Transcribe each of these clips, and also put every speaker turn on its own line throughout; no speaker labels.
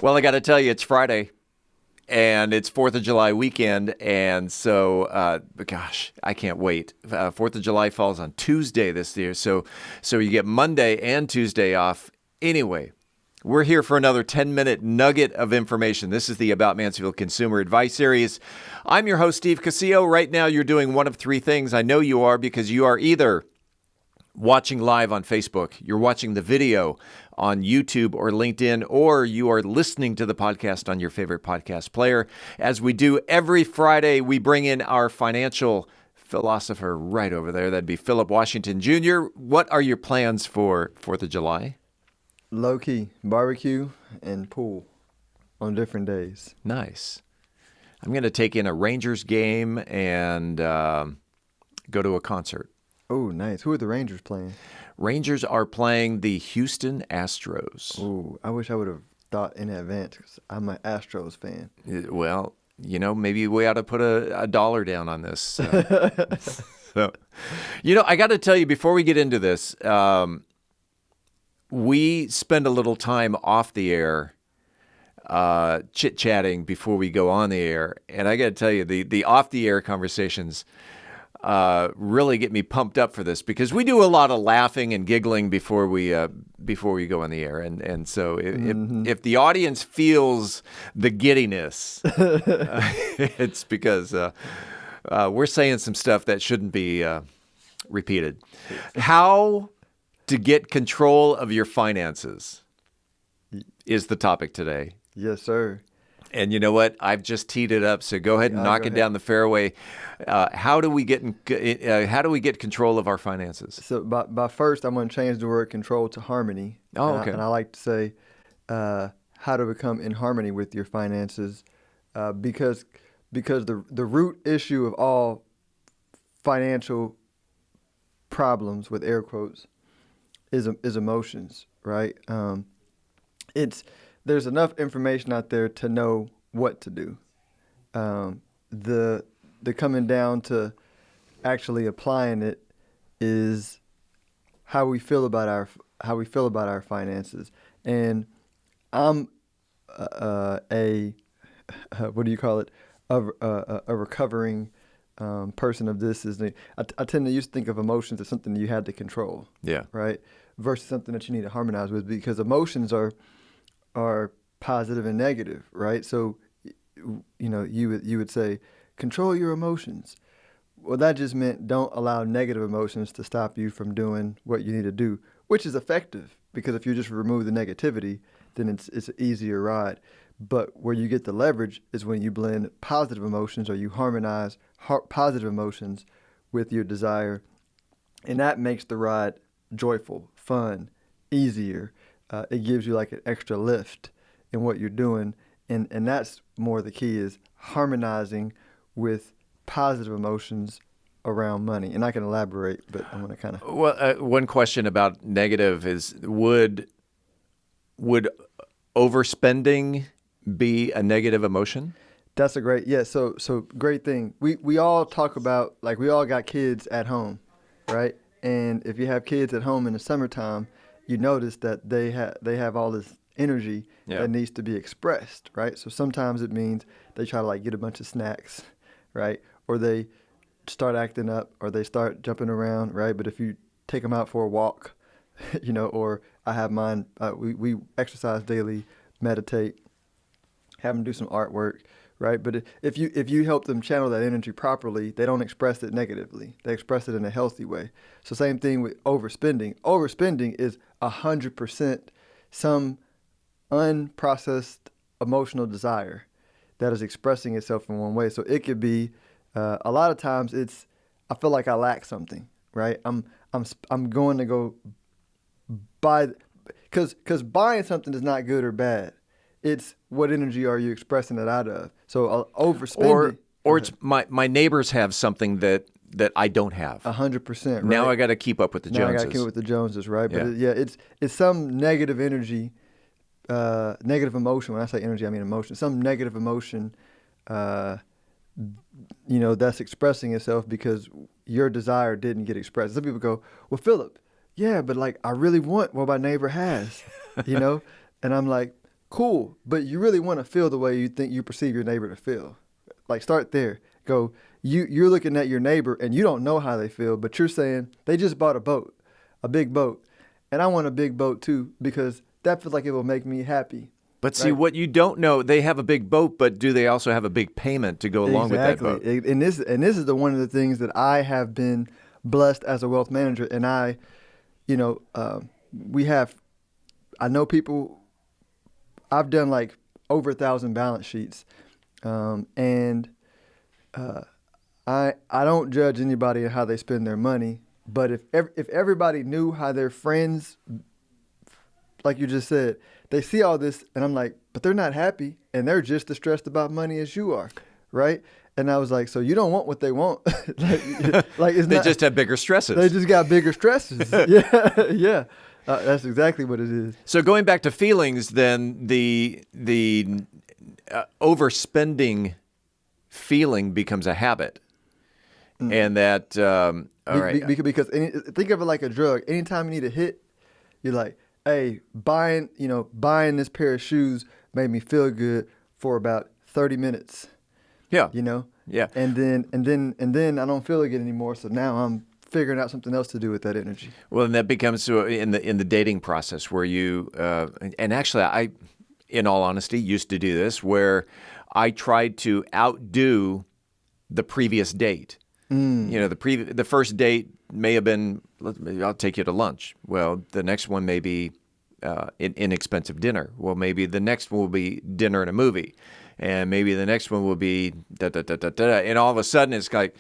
Well, I got to tell you, it's Friday, and it's 4th of July weekend, and so, gosh, I can't wait. 4th of July falls on Tuesday this year, so you get Monday and Tuesday off. Anyway, we're here for another 10-minute nugget of information. This is the About Mansfield Consumer Advice Series. I'm your host, Steve Casillo. Right now, you're doing one of three things. I know you are, because you are either watching live on Facebook, you're watching the video on YouTube or LinkedIn, or you are listening to the podcast on your favorite podcast player. As we do every Friday, we bring in our financial philosopher right over there. That'd be Phillip Washington, Jr. What are your plans for 4th of July?
Low-key, barbecue and pool on different days.
Nice. I'm going to take in a Rangers game and go to a concert.
Oh, nice. Who are the Rangers playing?
Rangers are playing the Houston Astros.
Oh, I wish I would have thought in advance because I'm an Astros fan.
Well, maybe we ought to put a dollar down on this. So, I got to tell you, before we get into this, we spend a little time off the air chit-chatting before we go on the air. And I got to tell you, the off-the-air conversations really get me pumped up for this, because we do a lot of laughing and giggling before we go on the air, and so if the audience feels the giddiness, it's because we're saying some stuff that shouldn't be repeated. How to get control of your finances is the topic today.
Yes, sir.
And you know what? I've just teed it up, so go ahead and knock it down the fairway. How do we get control of our finances?
So by first, I'm going to change the word control to harmony.
Oh, okay.
And I like to say how to become in harmony with your finances, because the root issue of all financial problems, with air quotes, is emotions, right? There's enough information out there to know what to do. The coming down to actually applying it is how we feel about our finances. And I'm a recovering person of this. I tend to used to think of emotions as something you had to control.
Yeah.
Right. Versus something that you need to harmonize with, because emotions are positive and negative, right? So, you would say, control your emotions. Well, that just meant don't allow negative emotions to stop you from doing what you need to do, which is effective, because if you just remove the negativity, then it's an easier ride. But where you get the leverage is when you blend positive emotions, or you harmonize positive emotions with your desire, and that makes the ride joyful, fun, easier. It gives you like an extra lift in what you're doing. And that's more the key, is harmonizing with positive emotions around money. And I can elaborate, but I'm going to kind of...
Well, one question about negative is, would overspending be a negative emotion?
That's a great... Yeah, so great thing. We all talk about, like, we all got kids at home, right? And if you have kids at home in the summertime, you notice that they have all this energy that needs to be expressed, right? So sometimes it means they try to like get a bunch of snacks, right? Or they start acting up, or they start jumping around, right? But if you take them out for a walk, or I have mine, we exercise daily, meditate, have them do some artwork, right? But if you help them channel that energy properly, they don't express it negatively. They express it in a healthy way. So same thing with overspending. Overspending is 100% some unprocessed emotional desire that is expressing itself in one way. So it could be a lot of times I feel like I lack something, right? I'm going to go buy, because buying something is not good or bad. It's what energy are you expressing it out of. So overspending.
Or it's my neighbors have something that I don't have.
100%. Right?
Now I got to keep up with the Joneses.
Now I got to keep up with the Joneses, right?
Yeah.
But it's some negative energy, negative emotion. When I say energy, I mean emotion. Some negative emotion, that's expressing itself because your desire didn't get expressed. Some people go, well, Phillip, yeah, but like I really want what my neighbor has, And I'm like, cool, but you really want to feel the way you think you perceive your neighbor to feel. Like, start there. Go, you're looking at your neighbor and you don't know how they feel, but you're saying they just bought a boat, a big boat. And I want a big boat too, because that feels like it will make me happy.
But see, what you don't know, they have a big boat, but do they also have a big payment to go along with that boat?
And this is one of the things that I have been blessed as a wealth manager. And I know people, I've done like over 1,000 balance sheets. I don't judge anybody on how they spend their money, but if everybody knew how their friends, like you just said, they see all this, and I'm like, but they're not happy, and they're just as stressed about money as you are, right? And I was like, so you don't want what they want. like it's
they just have bigger stresses.
They just got bigger stresses. Yeah. That's exactly what it is.
So going back to feelings, then the overspending feeling becomes a habit, and that all right.
Because think of it like a drug. Anytime you need a hit, you're like, hey, buying this pair of shoes made me feel good for about 30 minutes.
Yeah.
Yeah. And then I don't feel it anymore. So now I'm figuring out something else to do with that energy.
Well, and that becomes in the dating process where you and actually I, in all honesty, used to do this where I tried to outdo the previous date. The first date may have been, I'll take you to lunch. Well, the next one may be an inexpensive dinner. Well, maybe the next one will be dinner and a movie. And maybe the next one will be da-da-da-da-da. And all of a sudden it's like,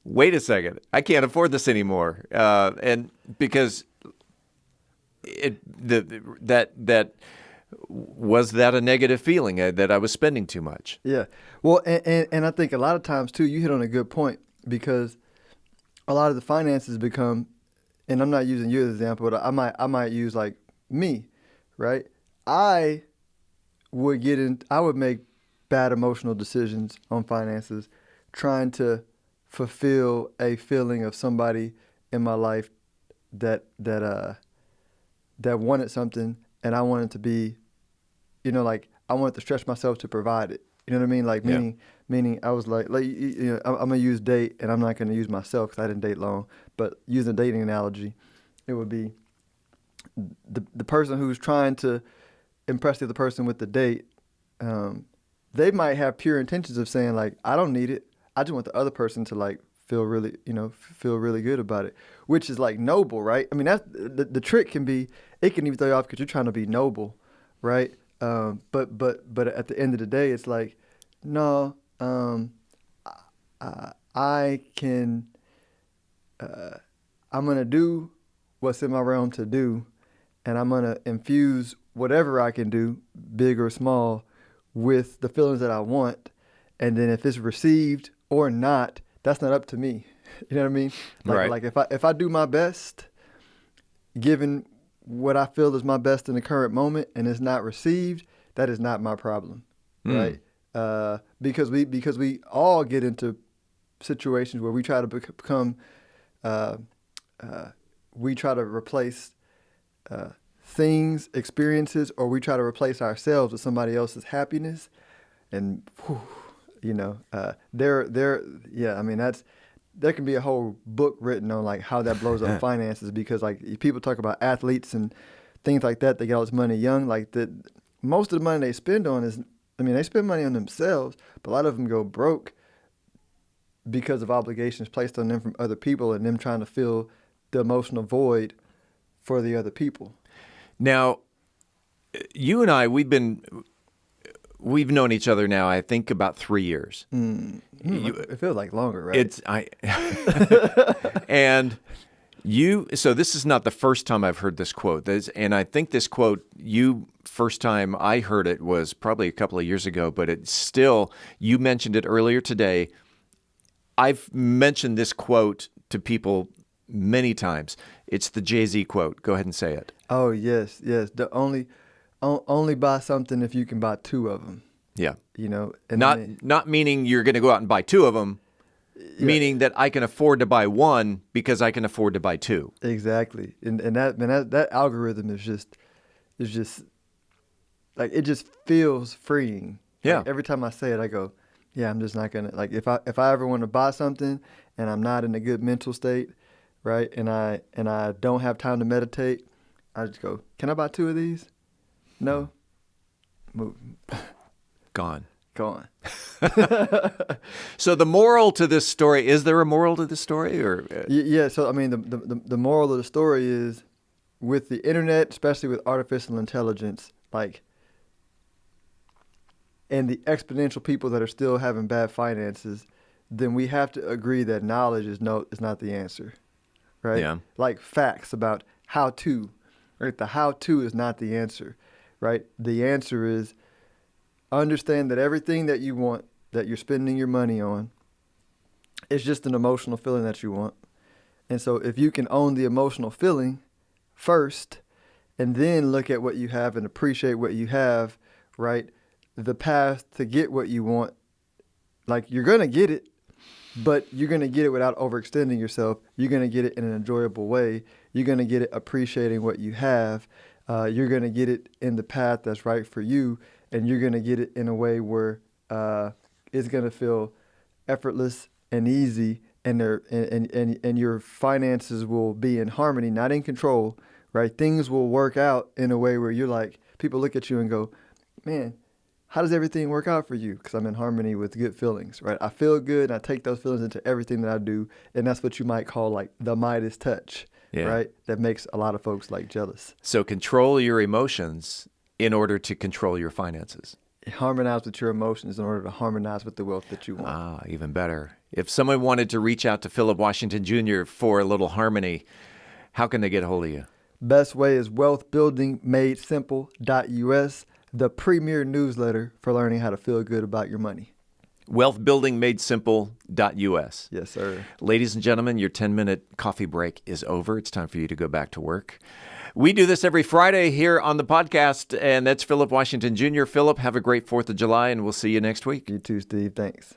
wait a second, I can't afford this anymore. And because that was that a negative feeling that I was spending too much?
Yeah. Well, and I think a lot of times too, you hit on a good point, because a lot of the finances become, and I'm not using you as an example, but I might use like me, right? I would make bad emotional decisions on finances, trying to fulfill a feeling of somebody in my life that wanted something, and I wanted to be, like I wanted to stretch myself to provide it. You know what I mean? Like meaning I was like I'm gonna use date, and I'm not gonna use myself because I didn't date long. But using a dating analogy, it would be the person who's trying to impress the other person with the date. They might have pure intentions of saying like, I don't need it. I just want the other person to like feel really good about it, which is like noble, right? I mean, that's the trick can be, it can even throw you off because you're trying to be noble, right? But at the end of the day, it's like, no, I can, I'm going to do what's in my realm to do, and I'm going to infuse whatever I can do, big or small, with the feelings that I want. And then if it's received or not, that's not up to me. You know what I mean?
Right.
Like if I do my best, given what I feel is my best in the current moment, and it's not received, that is not my problem, right? Because we all get into situations where we try to become, we try to replace things, experiences, or we try to replace ourselves with somebody else's happiness, and there can be a whole book written on like how that blows up finances, because like people talk about athletes and things like that, they get all this money young, like that most of the money they spend on they spend money on themselves, but a lot of them go broke because of obligations placed on them from other people, and them trying to fill the emotional void for the other people.
Now, you and I, we've known each other now, I think, about 3 years.
It feels like longer, right?
And so this is not the first time I've heard this quote. And I think this quote, first time I heard it was probably a couple of years ago, but it's still, you mentioned it earlier today. I've mentioned this quote to people many times. It's the Jay-Z quote. Go ahead and say it.
Oh, yes. The only buy something if you can buy two of them.
Yeah.
And
not meaning you're going to go out and buy two of them, meaning that I can afford to buy one because I can afford to buy two.
Exactly. And that algorithm is just like it just feels freeing.
Yeah.
Like, every time I say it, I go, yeah, I'm just not gonna, like, if I ever want to buy something and I'm not in a good mental state, right, and I don't have time to meditate, I just go, can I buy 2 of these? No. Move.
Gone.
Gone.
So the moral to this story, is there a moral to this story? Or
Yeah, so I mean, the moral of the story is, with the internet, especially with artificial intelligence, like, and the exponential people that are still having bad finances, then we have to agree that knowledge is not the answer, right?
Yeah.
Like facts about how to, right? The how to is not the answer, right? The answer is understand that everything that you want, that you're spending your money on, is just an emotional feeling that you want. And so if you can own the emotional feeling first, and then look at what you have and appreciate what you have, right? The path to get what you want, like, you're going to get it, but you're going to get it without overextending yourself. You're going to get it in an enjoyable way. You're going to get it appreciating what you have. You're going to get it in the path that's right for you, and you're going to get it in a way where it's going to feel effortless and easy, and your finances will be in harmony, not in control, right? Things will work out in a way where you're like, people look at you and go, man, how does everything work out for you? Because I'm in harmony with good feelings, right? I feel good, and I take those feelings into everything that I do, and that's what you might call like the Midas touch, right? That makes a lot of folks like jealous.
So control your emotions in order to control your finances.
Harmonize with your emotions in order to harmonize with the wealth that you want.
Ah, even better. If someone wanted to reach out to Phillip Washington Jr. for a little harmony, how can they get a hold of you?
Best way is wealthbuildingmadesimple.us, the premier newsletter for learning how to feel good about your money.
Wealthbuildingmadesimple.us.
Yes, sir.
Ladies and gentlemen, your 10-minute coffee break is over. It's time for you to go back to work. We do this every Friday here on the podcast, and that's Phillip Washington Jr. Phillip, have a great 4th of July, and we'll see you next week.
You too, Steve. Thanks.